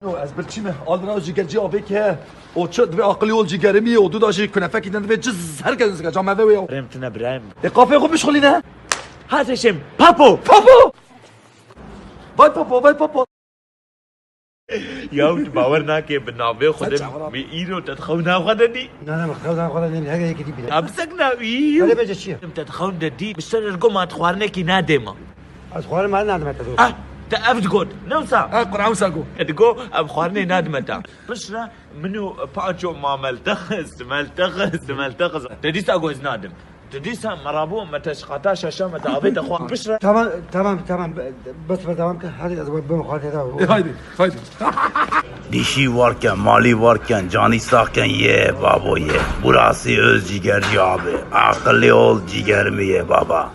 از برچیمه آلنا جیگرجی آبی که او چه دوی عقلی ول جیگرمی و دو داشی کنفه کیدن دوی جز هر کس که جامعه وی برمتنا برایم قافه خوب مشغولی نه هاتشم پاپو وای پاپا یا باور نکه بنابه خودم می ایرو تدخون ناخدنی نه مخدوم خدا نمی هگه یکی دی بیده امسک نوی ولی بچه چیه تدخون ددی مستر رگو ما تخوارنه کی نادما از خوار مال ندم تا دو تعرف تقول نوسا قرعه ساقو تقول اب خوارني نادمتا بشرا منو باجو ما ملتخس تديس اقوز نادم تديس مرابو متشقاتا شاشا متعبيت اخوان بشرا تمام بس تمام که هذه از بم خاطر دا haydi Dişi varken, mali varken, canı sağken ye babo ye. Burası öz ciğerci abi. Akıllı ol ciğerimi ye baba.